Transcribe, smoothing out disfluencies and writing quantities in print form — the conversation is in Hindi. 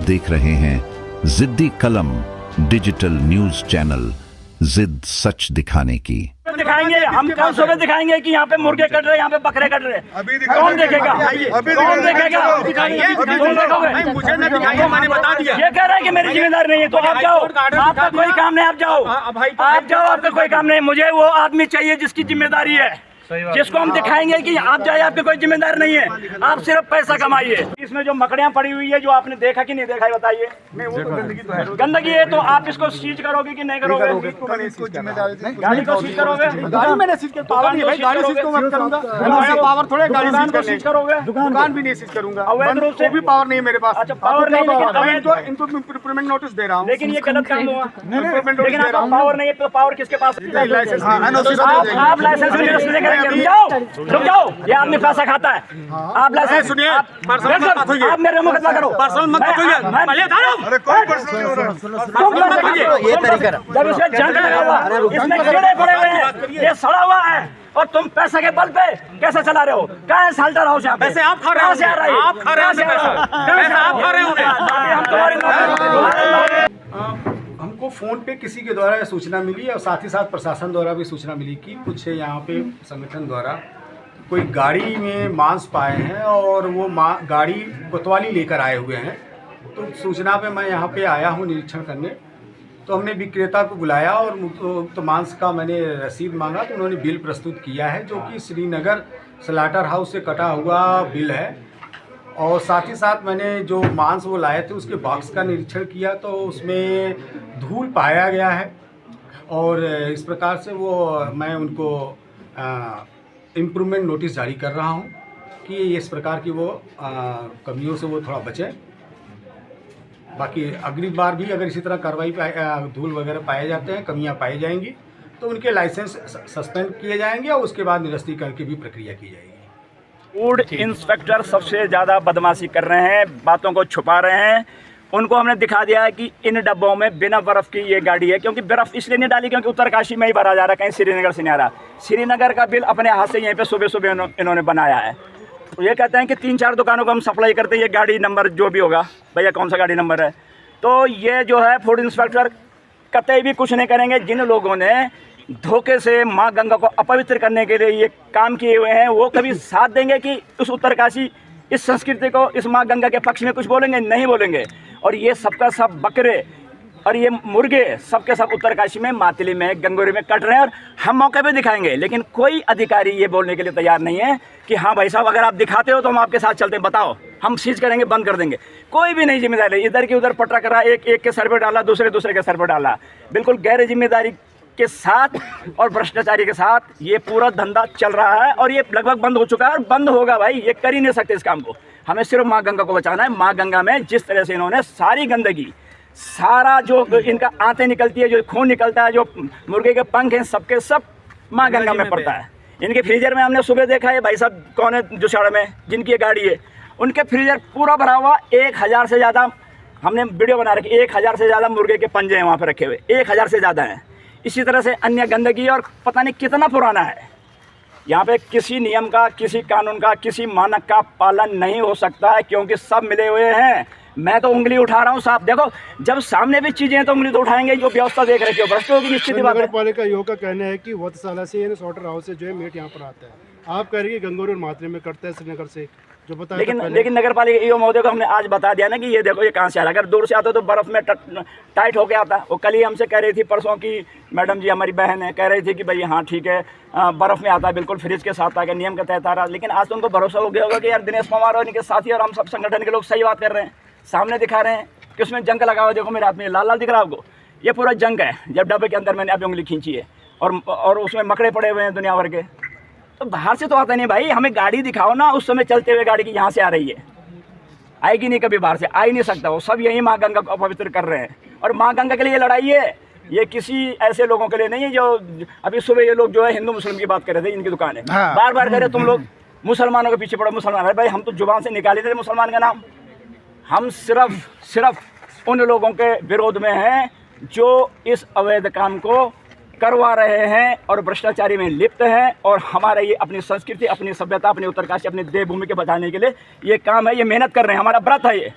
देख रहे हैं जिद्दी कलम डिजिटल न्यूज चैनल, जिद सच दिखाने की। दिखाएंगे हम, कल सुबह दिखाएंगे कि यहाँ पे मुर्गे कट रहे, यहाँ पे बकरे कट रहे। कौन देखेगा? कौन देखेगा? मुझे न दिखाइए, मैंने बता दिया। ये कह रहा है कि मेरी जिम्मेदारी नहीं है, तो आप जाओ, आपका कोई काम नहीं, आप जाओ, आप जाओ, आपका कोई काम नहीं। मुझे वो आदमी चाहिए जिसकी जिम्मेदारी है, जिसको हम दिखाएंगे कि आप जाए, आपकी कोई जिम्मेदारी नहीं है, आप सिर्फ पैसा कमाइए। इसमें जो मकड़ियाँ पड़ी हुई है, जो आपने देखा कि नहीं देखा है, बताइए। गंदगी है तो आप इसको सीज करोगे कि नहीं करोगे? गाड़ी को सीज करोगे? गाड़ी मैंने सीज कर, पावर नहीं है, गाड़ी सीज को मैं करूंगा, पावर थोड़े गाड़ी सीज करोगे, दुकान भी नहीं सीज करूंगा, अवैध रूप से भी पावर नहीं है मेरे पास। अच्छा, पावर नहीं, इनको इम्प्रूवमेंट नोटिस दे रहा हूँ, लेकिन ये गलत काम हुआ। लेकिन आपको पावर नहीं है, तो पावर किसके पास? लाइसेंस आप लाइसेंस नहीं करेंगे। रुक जाओ, ये आदमी पैसा खाता है। आप लाइसेंस सुनिए, आप मेरे मुकदमा करो, पर्सनल मत ये तरीका जब इसमें जंग लगा हुआ, इसमें कीड़े पड़े हुए हैं, ये सड़ा हुआ है, और तुम पैसे के बल पे कैसे चला रहे हो? कहाँ है साल्टर हाउस? यहाँ पैसे आप खा रहे हो, आप खा रहे हो, हम तुम्हारे हमको फ़ोन पे किसी के द्वारा सूचना मिली और साथ ही साथ प्रशासन द्वारा भी सूचना मिली कि कुछ यहाँ पे संगठन द्वारा कोई गाड़ी में मांस पाए हैं और वो गाड़ी कोतवाली लेकर आए हुए हैं। तो सूचना पे मैं यहाँ पे आया हूँ निरीक्षण करने। तो हमने विक्रेता को बुलाया और तो मांस का मैंने रसीद मांगा, तो उन्होंने बिल प्रस्तुत किया है, जो कि श्रीनगर स्लाटर हाउस से कटा हुआ बिल है। और साथ ही साथ मैंने जो मांस वो लाए थे उसके बॉक्स का निरीक्षण किया, तो उसमें धूल पाया गया है, और इस प्रकार से वो मैं उनको इम्प्रूवमेंट नोटिस जारी कर रहा हूँ कि इस प्रकार की वो कमियों से वो थोड़ा बचें। बाकी अगली बार भी अगर इसी तरह कार्रवाई धूल वगैरह पाए जाते हैं, कमियाँ पाई जाएंगी, तो उनके लाइसेंस सस्पेंड किए जाएंगे और उसके बाद निरस्तीकरण की भी प्रक्रिया की जाएगी। फूड इंस्पेक्टर सबसे ज़्यादा बदमाशी कर रहे हैं, बातों को छुपा रहे हैं। उनको हमने दिखा दिया है कि इन डब्बों में बिना बर्फ़ की ये गाड़ी है, क्योंकि बर्फ़ इसलिए नहीं डाली क्योंकि उत्तरकाशी में ही भरा जा रहा है, कहीं श्रीनगर से नहीं आ रहा। श्रीनगर का बिल अपने हाथ से यहीं पे सुबह सुबह इन्होंने बनाया है। तो ये कहते हैं कि 3-4 दुकानों को हम सप्लाई करते हैं, ये गाड़ी नंबर जो भी होगा, भैया कौन सा गाड़ी नंबर है। तो ये जो है फूड इंस्पेक्टर कतई भी कुछ नहीं करेंगे। जिन लोगों ने धोखे से माँ गंगा को अपवित्र करने के लिए ये काम किए हुए हैं, वो कभी साथ देंगे कि उस उत्तरकाशी इस संस्कृति को, इस माँ गंगा के पक्ष में कुछ बोलेंगे? नहीं बोलेंगे। और ये सबका सब बकरे और ये मुर्गे सबके सब उत्तरकाशी में, मातली में, गंगोरी में कट रहे हैं, और हम मौके पे दिखाएंगे। लेकिन कोई अधिकारी ये बोलने के लिए तैयार नहीं है कि हाँ भाई साहब, अगर आप दिखाते हो तो हम आपके साथ चलते हैं, बताओ, हम सीज करेंगे, बंद कर देंगे। कोई भी नहीं जिम्मेदारी, इधर की उधर पटरा करा, एक के सर पर डाला, दूसरे के सर पर डाला, बिल्कुल गैर जिम्मेदारी के साथ और भ्रष्टाचारी के साथ ये पूरा धंधा चल रहा है। और ये लगभग बंद हो चुका है, और बंद होगा भाई, ये कर ही नहीं सकते इस काम को। हमें सिर्फ माँ गंगा को बचाना है। माँ गंगा में जिस तरह से इन्होंने सारी गंदगी, सारा जो इनका आंतें निकलती है, जो खून निकलता है, जो मुर्गे के पंख हैं, सबके सब माँ गंगा में पड़ता है। इनके फ्रीजर में हमने सुबह देखा है, भाई साहब कौन है जुसाड़ा में जिनकी ये गाड़ी है, उनके फ्रीजर पूरा भरा हुआ, 1000 से ज़्यादा हमने वीडियो बना रखी, 1000 से ज़्यादा मुर्गे के पंजे हैं वहाँ पर रखे हुए, 1000 से ज़्यादा हैं। इसी तरह से अन्य गंदगी, और पता नहीं कितना पुराना है। यहाँ पे किसी नियम का, किसी कानून का, किसी मानक का पालन नहीं हो सकता है, क्योंकि सब मिले हुए हैं। मैं तो उंगली उठा रहा हूँ साहब, देखो जब सामने भी चीज़ें हैं तो उंगली तो उठाएंगे। जो व्यवस्था देख रहे हो भ्रष्ट होगी, निश्चित बात है। नगर पालिका योग का कहना है कि वधशाला से स्लॉटर हाउस से जो है मीट यहाँ पर आता है। आप कह रहे हैं गंगोरी और मातली में करते हैं, श्रीनगर से जो बताया। लेकिन नगर पालिका ईओ महोदय को हमने आज बता दिया ना कि ये देखो ये कहाँ से आ रहा है। अगर दूर से आता तो बर्फ़ में टाइट होके आता। वो कल ही हमसे कह रही थी, परसों की मैडम जी हमारी बहन है, कह रही थी कि भाई हाँ ठीक है, बर्फ़ में आता है, बिल्कुल फ्रिज के साथ आ गया, नियम के तहत आ रहा। लेकिन आज तो उनको भरोसा हो गया होगा कि यार दिनेश पवार और इनके साथी और हम सब संगठन के लोग सही बात कर रहे हैं, सामने दिखा रहे हैं कि उसमें जंग लगा हुआ। देखो मेरे हाथ में लाल लाल दिख रहा है आपको, ये पूरा जंग है। जब डब्बे के अंदर मैंने अभी उंगली खींची है, और उसमें मकड़े पड़े हुए हैं दुनिया भर के। तो बाहर से तो आता नहीं भाई, हमें गाड़ी दिखाओ ना, उस समय चलते हुए गाड़ी की यहाँ से आ रही है, आएगी नहीं, कभी बाहर से आ ही नहीं सकता। वो सब यही माँ गंगा को अपवित्र कर रहे हैं। और माँ गंगा के लिए ये लड़ाई है, ये किसी ऐसे लोगों के लिए नहीं है जो अभी सुबह ये लोग जो है हिंदू मुस्लिम की बात कर रहे थे, इनकी दुकान है, बार बार कह रहे तुम लोग मुसलमानों के पीछे पड़ो, मुसलमान। भाई हम तो जुबान से निकाले थे मुसलमान का नाम। हम सिर्फ उन लोगों के विरोध में हैं जो इस अवैध काम को करवा रहे हैं और भ्रष्टाचारी में लिप्त हैं। और हमारा ये अपनी संस्कृति, अपनी सभ्यता, अपनी उत्तरकाशी, अपनी देवभूमि के बचाने के लिए ये काम है, ये मेहनत कर रहे हैं, हमारा व्रत है ये।